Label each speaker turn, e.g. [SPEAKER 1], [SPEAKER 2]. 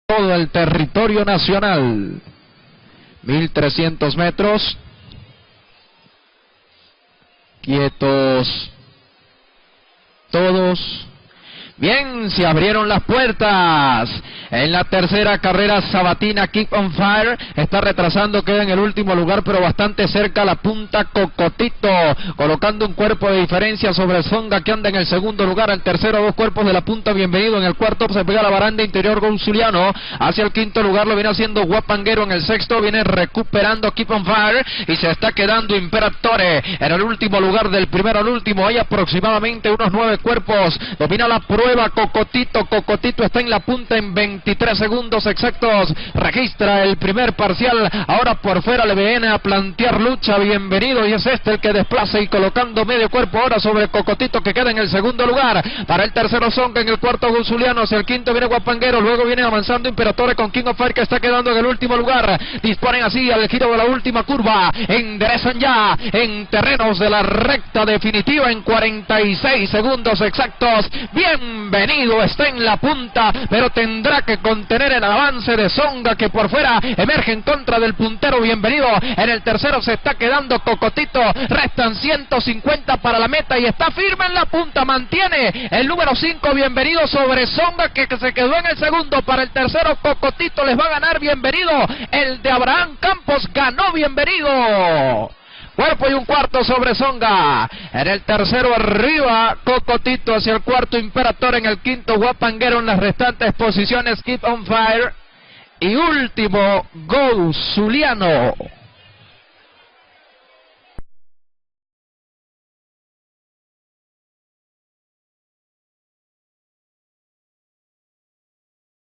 [SPEAKER 1] todo el territorio nacional. 1300 metros. Quietos todos. Bien, se abrieron las puertas. En la tercera carrera, Sabatina Keep on Fire está retrasando, queda en el último lugar, pero bastante cerca la punta Cocotito, colocando un cuerpo de diferencia sobre Zonga, que anda en el segundo lugar. Al tercero, 2 cuerpos de la punta, Bienvenido. En el cuarto se pega la baranda interior Gonzuliano. Hacia el quinto lugar lo viene haciendo Guapanguero. En el sexto viene recuperando Keep on Fire y se está quedando Imperatore en el último lugar. Del primero al último hay aproximadamente unos 9 cuerpos. Domina la prueba Cocotito. Cocotito está en la punta en 23 segundos exactos. Registra el primer parcial. Ahora por fuera le viene a plantear lucha Bienvenido, y es este el que desplaza y colocando medio cuerpo ahora sobre Cocotito, que queda en el segundo lugar. Para el tercero Zonga, en el cuarto Gonzuliano, hacia el quinto viene Guapanguero, luego viene avanzando Imperatore con King of Fire, que está quedando en el último lugar. Disponen así al giro de la última curva, enderezan ya en terrenos de la recta definitiva en 46 segundos exactos. Bienvenido está en la punta, pero tendrá que contener el avance de Zonga, que por fuera emerge en contra del puntero Bienvenido. En el tercero se está quedando Cocotito, restan 150 para la meta y está firme en la punta. Mantiene el número 5 Bienvenido sobre Zonga, que se quedó en el segundo. Para el tercero Cocotito les va a ganar Bienvenido. El de Abraham Campos ganó Bienvenido. Cuerpo y un cuarto sobre Zonga. En el tercero arriba Cocotito, hacia el cuarto Imperatore, en el quinto Guapanguero, en las restantes posiciones Keep on Fire y último Gonzuliano.